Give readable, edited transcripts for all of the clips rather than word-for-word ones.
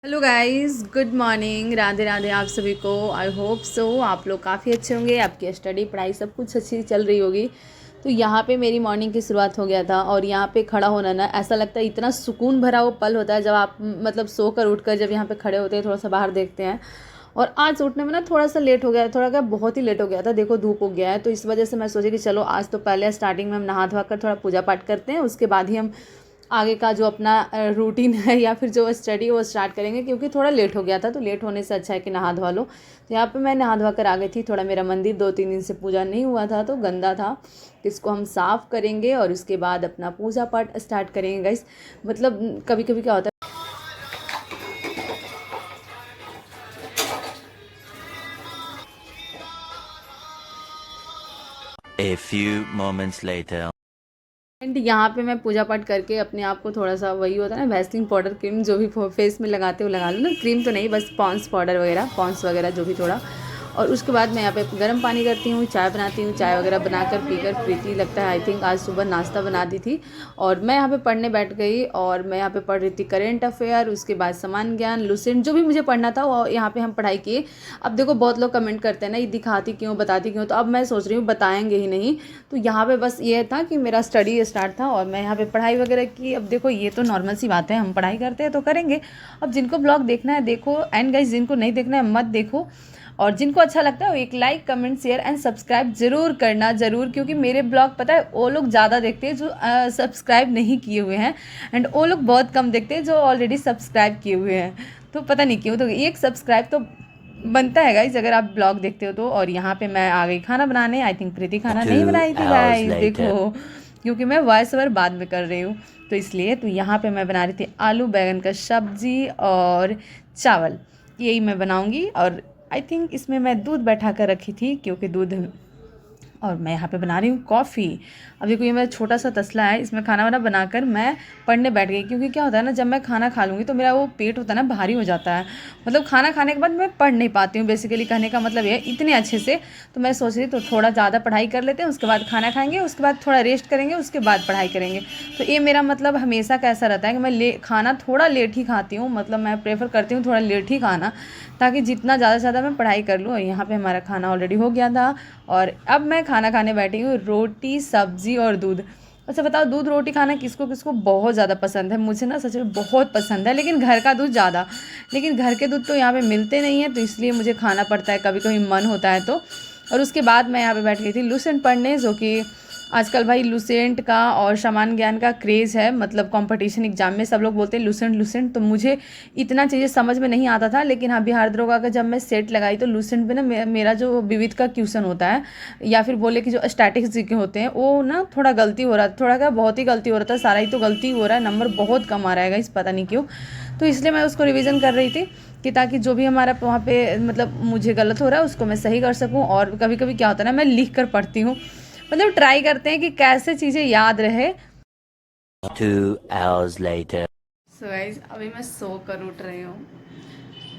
Hello guys, good morning, Radhe Radhe आप सभी को। आई होप सो आप लोग काफ़ी अच्छे होंगे, आपकी स्टडी पढ़ाई सब कुछ अच्छी चल रही होगी। तो यहाँ पे मेरी मॉर्निंग की शुरुआत हो गया था और यहाँ पे खड़ा होना ना ऐसा लगता है, इतना सुकून भरा वो पल होता है जब आप मतलब सोकर उठकर जब यहाँ पे खड़े होते हैं, थोड़ा सा बाहर देखते हैं। और आज उठने में ना थोड़ा सा लेट हो गया, थोड़ा क्या बहुत ही लेट हो गया था। देखो धूप हो गया है, तो इस वजह से मैं सोची कि चलो आज तो पहले स्टार्टिंग में हम नहा धोवा कर थोड़ा पूजा पाठ करते हैं, उसके बाद ही हम आगे का जो अपना रूटीन है या फिर जो स्टडी वो स्टार्ट करेंगे, क्योंकि थोड़ा लेट हो गया था। तो लेट होने से अच्छा है कि नहा धोवा लो। तो यहाँ पे मैं नहा धोवा कर आ गई थी। थोड़ा मेरा मंदिर 2-3 दिन से पूजा नहीं हुआ था तो गंदा था, इसको हम साफ़ करेंगे और उसके बाद अपना पूजा पाठ स्टार्ट करेंगे गाइस। मतलब कभी कभी क्या होता है। A few moments later. And यहाँ पे मैं पूजा पाठ करके अपने आप को थोड़ा सा, वही होता है ना, वैसलीन पाउडर क्रीम जो भी फेस में लगाते हो लगा लो ना, क्रीम तो नहीं, बस पॉन्स पाउडर वगैरह, पॉन्स वगैरह जो भी थोड़ा। और उसके बाद मैं यहाँ पे गर्म पानी करती हूँ, चाय बनाती हूँ, चाय वगैरह बनाकर पीकर प्रीति लगता है आई थिंक आज सुबह नाश्ता बना दी थी। और मैं यहाँ पे पढ़ने बैठ गई और मैं यहाँ पे पढ़ रही थी करेंट अफेयर, उसके बाद समान ज्ञान, लुसेंट, जो भी मुझे पढ़ना था वो यहाँ पे हम पढ़ाई किए। अब देखो बहुत लोग कमेंट करते हैं ना, ये दिखाती क्यों, बताती क्यों, तो अब मैं सोच रही हूँ बताएंगे ही नहीं। तो यहाँ पे बस ये था कि मेरा स्टडी स्टार्ट था और मैं यहाँ पे पढ़ाई वगैरह की। अब देखो ये तो नॉर्मल सी बात है, हम पढ़ाई करते हैं तो करेंगे। अब जिनको ब्लॉग देखना है देखो, एंड गाइस जिनको नहीं देखना है मत देखो। और जिनको अच्छा लगता है वो एक like comment share and subscribe ज़रूर करना, ज़रूर, क्योंकि मेरे ब्लॉग पता है वो लोग ज़्यादा देखते हैं जो सब्सक्राइब नहीं किए हुए हैं, एंड वो लोग बहुत कम देखते हैं जो ऑलरेडी सब्सक्राइब किए हुए हैं। तो पता नहीं क्यों, तो एक सब्सक्राइब तो बनता है गाइज अगर आप ब्लॉग देखते हो तो। और यहाँ पे मैं आ गई खाना बनाने। आई थिंक प्रीति खाना नहीं 2 बनाई थी hours गाइज, later. देखो, क्योंकि मैं वॉइस ओवर बाद में कर रही हूँ तो इसलिए। तो यहाँ पे मैं बना रही थी आलू बैंगन का सब्जी और चावल, यही मैं बनाऊँगी। और आई थिंक इसमें मैं दूध बैठा कर रखी थी, क्योंकि दूध, और मैं यहाँ पे बना रही हूँ कॉफ़ी। अब देखो ये मेरा छोटा सा तसला है, इसमें खाना वाना बनाकर मैं पढ़ने बैठ गई, क्योंकि क्या होता है ना, जब मैं खाना खा लूँगी तो मेरा वो पेट होता है ना भारी हो जाता है। मतलब खाना खाने के बाद मैं पढ़ नहीं पाती हूँ, बेसिकली कहने का मतलब ये इतने अच्छे से। तो मैं सोच रही तो थोड़ा ज़्यादा पढ़ाई कर लेते हैं, उसके बाद खाना खाएंगे, उसके बाद थोड़ा रेस्ट करेंगे, उसके बाद पढ़ाई करेंगे। तो ये मेरा मतलब हमेशा कैसा रहता है कि मैं खाना थोड़ा लेट ही खाती हूँ, मतलब मैं प्रेफर करती हूँ थोड़ा लेट ही खाना, ताकि जितना ज़्यादा से ज़्यादा मैं पढ़ाई कर लूँ। यहाँ पे हमारा खाना ऑलरेडी हो गया था और अब मैं खाना खाने बैठी हूँ, रोटी सब्जी और दूध। अच्छा बताओ, दूध रोटी खाना किसको किसको बहुत ज़्यादा पसंद है? मुझे ना सच में बहुत पसंद है, लेकिन घर का दूध ज़्यादा। लेकिन घर के दूध तो यहाँ पे मिलते नहीं है, तो इसलिए मुझे खाना पड़ता है, कभी कभी मन होता है तो। और उसके बाद मैं यहाँ पे बैठ गई थी लुसेंट पढ़ने, जो कि आजकल भाई लुसेंट का और सामान्य ज्ञान का क्रेज़ है। मतलब कंपटीशन एग्जाम में सब लोग बोलते हैं लुसेंट लुसेंट, तो मुझे इतना चीज़ें समझ में नहीं आता था। लेकिन हाँ, बिहार दरोगा का जब मैं सेट लगाई तो लुसेंट पे ना मेरा जो विविध का क्वेश्चन होता है, या फिर बोले कि जो स्टैटिक्स जी के होते हैं, वो ना थोड़ा गलती हो रहा था, थोड़ा क्या बहुत ही गलती हो रहा था, सारा ही तो गलती हो रहा है, नंबर बहुत कम आ रहेगा इस, पता नहीं क्यों। तो इसलिए मैं उसको रिवीजन कर रही थी कि ताकि जो भी हमारा वहाँ पे मतलब मुझे गलत हो रहा है उसको मैं सही कर सकूँ। और कभी कभी क्या होता है ना, मैं लिख कर पढ़ती हूँ, मतलब ट्राई करते हैं कि कैसे चीज़ें याद रहे। 2 hours later. सो गाइस अभी मैं सो कर उठ रही हूँ,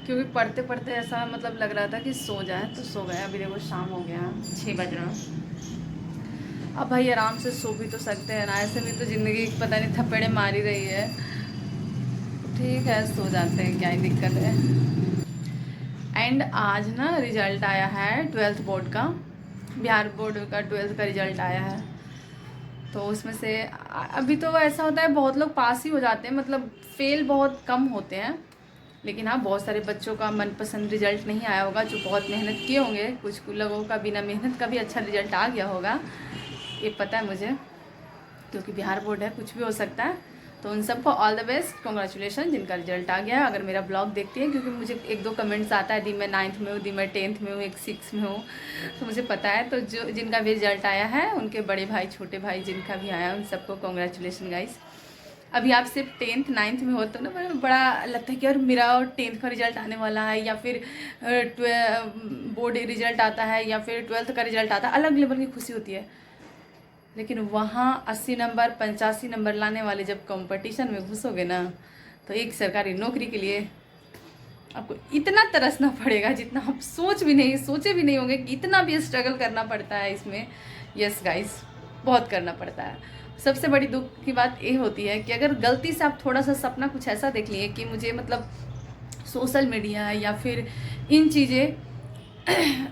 क्योंकि पढ़ते पढ़ते ऐसा मतलब लग रहा था कि सो जाए, तो सो गए। अभी देखो शाम हो गया, 6 बज रहा। अब भाई आराम से सो भी तो सकते हैं ना, ऐसे भी तो ज़िंदगी पता नहीं थप्पड़े मार ही रही है। ठीक है सो जाते हैं, क्या ही दिक्कत है। एंड आज ना रिजल्ट आया है 12th बोर्ड का, बिहार बोर्ड का 12th का रिजल्ट आया है। तो उसमें से अभी तो ऐसा होता है बहुत लोग पास ही हो जाते हैं, मतलब फेल बहुत कम होते हैं। लेकिन हाँ, बहुत सारे बच्चों का मनपसंद रिजल्ट नहीं आया होगा, जो बहुत मेहनत किए होंगे। कुछ लोगों का बिना मेहनत का भी अच्छा रिजल्ट आ गया होगा, ये पता है मुझे, क्योंकि बिहार बोर्ड है, कुछ भी हो सकता है। तो उन सबको ऑल द बेस्ट, कॉन्ग्रेचुलेशन जिनका रिजल्ट आ गया है। अगर मेरा ब्लॉग देखती है, क्योंकि मुझे 1-2 कमेंट्स आता है, दी मैं 9th में हूँ, दी मैं 10th में हूँ, एक 6 में हूँ, तो मुझे पता है। तो जो जिनका भी रिजल्ट आया है, उनके बड़े भाई छोटे भाई जिनका भी आया है, उन सबको कॉन्ग्रेचुलेशन गाइस। अभी आप सिर्फ 10th 9th में हो तो ना बड़ा लगता है कि यार मेरा 10th का रिजल्ट आने वाला है, या फिर बोर्ड रिजल्ट आता है, या फिर 12th का रिजल्ट आता है, अलग लेवल की खुशी होती है। लेकिन वहाँ 80 नंबर 85 नंबर लाने वाले जब कंपटीशन में घुसोगे ना, तो एक सरकारी नौकरी के लिए आपको इतना तरसना पड़ेगा जितना आप सोचे भी नहीं होंगे कि इतना भी स्ट्रगल करना पड़ता है इसमें। यस गाइस, बहुत करना पड़ता है। सबसे बड़ी दुख की बात ये होती है कि अगर गलती से आप थोड़ा सा सपना कुछ ऐसा देख लिए कि मुझे मतलब सोशल मीडिया या फिर इन चीज़ें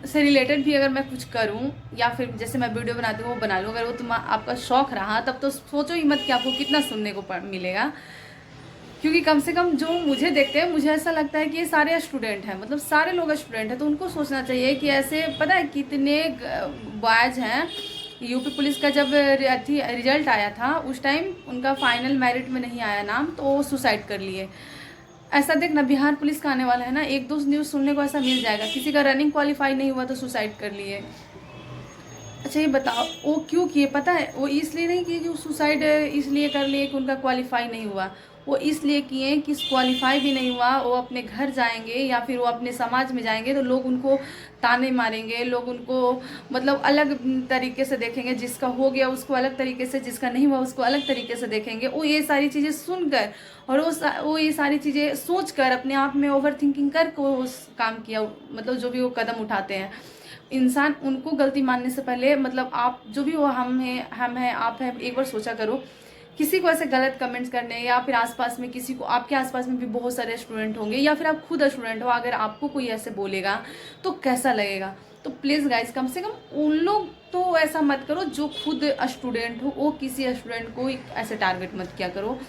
से रिलेटेड भी अगर मैं कुछ करूं या फिर जैसे मैं वीडियो बनाती हूँ वो बना लूँ, अगर वो आपका शौक़ रहा तब तो सोचो ही मत कि आपको कितना सुनने को मिलेगा। क्योंकि कम से कम जो मुझे देखते हैं मुझे ऐसा लगता है कि ये सारे स्टूडेंट हैं, मतलब सारे लोग स्टूडेंट हैं, तो उनको सोचना चाहिए कि ऐसे पता है कितने बॉयज़ हैं। यूपी पुलिस का जब रिजल्ट आया था उस टाइम उनका फाइनल मेरिट में नहीं आया नाम, तो वो सुसाइड कर लिए। ऐसा देखना बिहार पुलिस का आने वाला है ना, एक दो न्यूज़ सुनने को ऐसा मिल जाएगा, किसी का रनिंग क्वालिफाई नहीं हुआ तो सुसाइड कर लिए। अच्छा ये बताओ वो क्यों किए पता है? वो इसलिए नहीं किए कि वो सुसाइड इसलिए कर लिए कि उनका क्वालिफाई नहीं हुआ, वो इसलिए किए कि क्वालिफाई भी नहीं हुआ, वो अपने घर जाएंगे या फिर वो अपने समाज में जाएंगे तो लोग उनको ताने मारेंगे, लोग उनको मतलब अलग तरीके से देखेंगे, जिसका हो गया उसको अलग तरीके से, जिसका नहीं हुआ उसको अलग तरीके से देखेंगे। वो ये सारी चीज़ें सुनकर और वो ये सारी चीज़ें सोचकर अपने आप में ओवर थिंकिंग कर को काम किया, मतलब जो भी वो कदम उठाते हैं इंसान, उनको गलती मानने से पहले मतलब आप जो भी वो हम हैं आप हैं, एक बार सोचा करो। किसी को ऐसे गलत कमेंट्स करने या फिर आसपास में किसी को, आपके आसपास में भी बहुत सारे स्टूडेंट होंगे या फिर आप खुद स्टूडेंट हो, अगर आपको कोई ऐसे बोलेगा तो कैसा लगेगा? तो प्लीज़ गाइज कम से कम उन लोग तो ऐसा मत करो जो खुद स्टूडेंट हो, वो किसी स्टूडेंट को ऐसे टारगेट मत किया करो,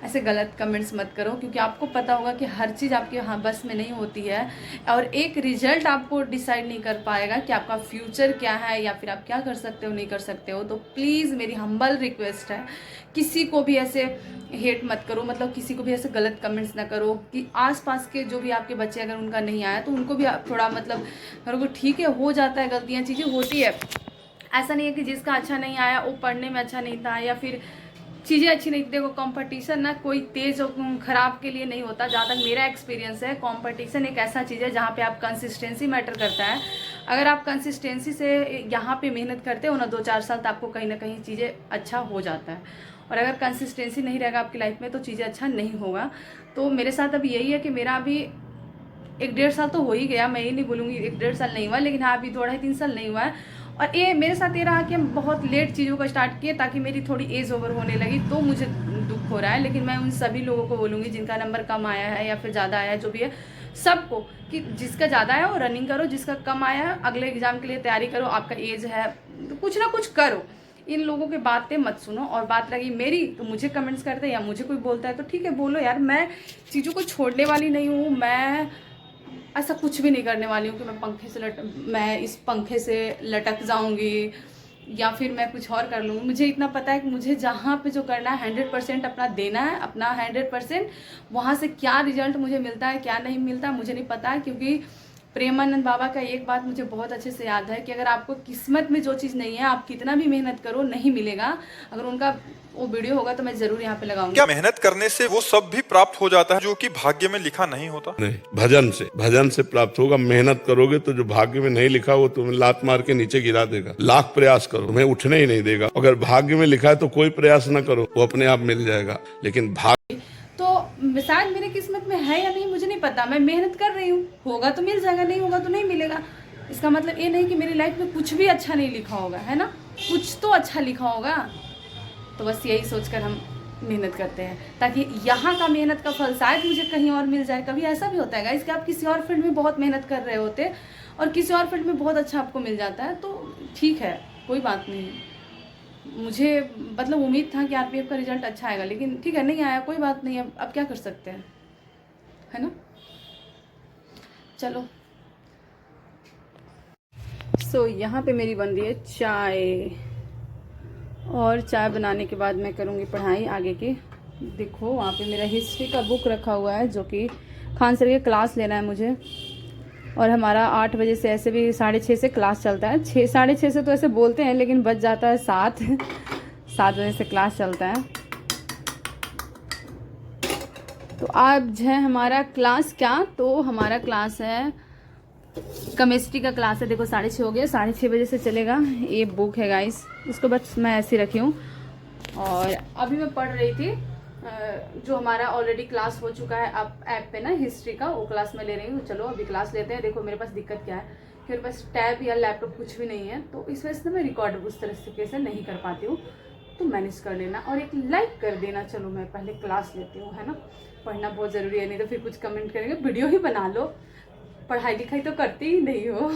ऐसे गलत कमेंट्स मत करो, क्योंकि आपको पता होगा कि हर चीज़ आपके बस में नहीं होती है और एक रिजल्ट आपको डिसाइड नहीं कर पाएगा कि आपका फ्यूचर क्या है या फिर आप क्या कर सकते हो नहीं कर सकते हो। तो प्लीज़ मेरी हम्बल रिक्वेस्ट है, किसी को भी ऐसे हेट मत करो, मतलब किसी को भी ऐसे गलत कमेंट्स ना करो कि आसपास के जो भी आपके बच्चे अगर उनका नहीं आया तो उनको भी थोड़ा मतलब करो, ठीक है हो जाता है, गलतियाँ चीज़ें होती है। ऐसा नहीं है कि जिसका अच्छा नहीं आया वो पढ़ने में अच्छा नहीं था या फिर चीज़ें अच्छी नहीं। देखो कंपटीशन ना कोई तेज़ और ख़राब के लिए नहीं होता, जहाँ तक मेरा एक्सपीरियंस है कंपटीशन एक ऐसा चीज़ है जहाँ पे आप कंसिस्टेंसी मैटर करता है। अगर आप कंसिस्टेंसी से यहाँ पे मेहनत करते हो ना 2-4 साल, तो आपको कहीं ना कहीं चीज़ें अच्छा हो जाता है, और अगर कंसिस्टेंसी नहीं रहेगा आपकी लाइफ में तो चीज़ें अच्छा नहीं होगा। तो मेरे साथ अभी यही है कि मेरा अभी 1-1.5 साल तो हो ही गया, मैं ये नहीं बोलूँगी 1-1.5 साल नहीं हुआ, लेकिन हाँ अभी 2-2.5-3 साल नहीं हुआ है। और ये मेरे साथ ये रहा कि हम बहुत लेट चीज़ों को स्टार्ट किए ताकि मेरी थोड़ी एज ओवर होने लगी, तो मुझे दुख हो रहा है। लेकिन मैं उन सभी लोगों को बोलूँगी जिनका नंबर कम आया है या फिर ज़्यादा आया है, जो भी है सबको, कि जिसका ज़्यादा आया वो रनिंग करो, जिसका कम आया है अगले एग्ज़ाम के लिए तैयारी करो, आपका एज है तो कुछ ना कुछ करो, इन लोगों की बातें मत सुनो। और बात रही मेरी, तो मुझे कमेंट्स करते हैं या मुझे कोई बोलता है तो ठीक है बोलो यार, मैं चीज़ों को छोड़ने वाली नहीं हूँ, मैं ऐसा कुछ भी नहीं करने वाली हूँ कि मैं इस पंखे से लटक जाऊँगी या फिर मैं कुछ और कर लूँगी। मुझे इतना पता है कि मुझे जहाँ पे जो करना है 100% अपना देना है, अपना 100%। वहाँ से क्या रिजल्ट मुझे मिलता है क्या नहीं मिलता मुझे नहीं पता है, क्योंकि प्रेमानंद बाबा का एक बात मुझे बहुत अच्छे से याद है कि अगर आपको किस्मत में जो चीज़ नहीं है आप कितना भी मेहनत करो नहीं मिलेगा। अगर उनका वो वीडियो होगा तो मैं जरूर यहाँ पे लगाऊंगी। क्या मेहनत करने से वो सब भी प्राप्त हो जाता है जो कि भाग्य में लिखा नहीं होता? नहीं, भजन से प्राप्त होगा। मेहनत करोगे तो जो भाग्य में नहीं लिखा वो तुम्हें लात मार के नीचे गिरा देगा। लाख प्रयास करो तुम्हें उठने ही नहीं देगा। अगर भाग्य में लिखा है तो कोई प्रयास ना करो, वो अपने आप मिल जाएगा। लेकिन भाग्य तो शायद मेरी किस्मत में है या नहीं मुझे नहीं पता, मैं मेहनत कर रही हूँ, होगा तो मिल जाएगा, नहीं होगा तो नहीं मिलेगा। इसका मतलब ये नहीं कि मेरी लाइफ में कुछ भी अच्छा नहीं लिखा होगा, है ना, कुछ तो अच्छा लिखा होगा। तो बस यही सोचकर हम मेहनत करते हैं ताकि यहाँ का मेहनत का फल शायद मुझे कहीं और मिल जाए। कभी ऐसा भी होता है गाइस कि आप किसी और फील्ड में बहुत मेहनत कर रहे होते और किसी और फील्ड में बहुत अच्छा आपको मिल जाता है, तो ठीक है कोई बात नहीं। मुझे मतलब उम्मीद था कि आरपीएफ का रिजल्ट अच्छा आएगा, लेकिन ठीक है नहीं आया, कोई बात नहीं, अब क्या कर सकते हैं, है ना। चलो सो यहाँ पे मेरी बन रही है चाय, और चाय बनाने के बाद मैं करूँगी पढ़ाई आगे की। देखो वहाँ पे मेरा हिस्ट्री का बुक रखा हुआ है जो कि खान सर के क्लास लेना है मुझे, और हमारा 8 बजे से ऐसे भी 6:30 से क्लास चलता है। 6-6:30 से तो ऐसे बोलते हैं लेकिन बज जाता है 7 बजे से क्लास चलता है। तो आज है हमारा क्लास, क्या तो हमारा क्लास है केमिस्ट्री का क्लास है। देखो 6:30 हो गया, 6:30 बजे से चलेगा। ये बुक है गाइस, इसको बस मैं ऐसे रखी हूँ। और अभी मैं पढ़ रही थी जो हमारा ऑलरेडी क्लास हो चुका है अब ऐप पे ना, हिस्ट्री का, वो क्लास मैं ले रही हूँ। चलो अभी क्लास लेते हैं। देखो मेरे पास दिक्कत क्या है कि मेरे पास टैब या लैपटॉप कुछ भी नहीं है, तो इस वजह से मैं रिकॉर्ड उस तरीके से नहीं कर पाती हूँ। तो मैनेज कर लेना और एक लाइक कर देना। चलो मैं पहले क्लास लेती हूँ, है ना, पढ़ना बहुत ज़रूरी है, नहीं तो फिर कुछ कमेंट करेंगे वीडियो ही बना लो, पढ़ाई लिखाई तो करती ही नहीं हो।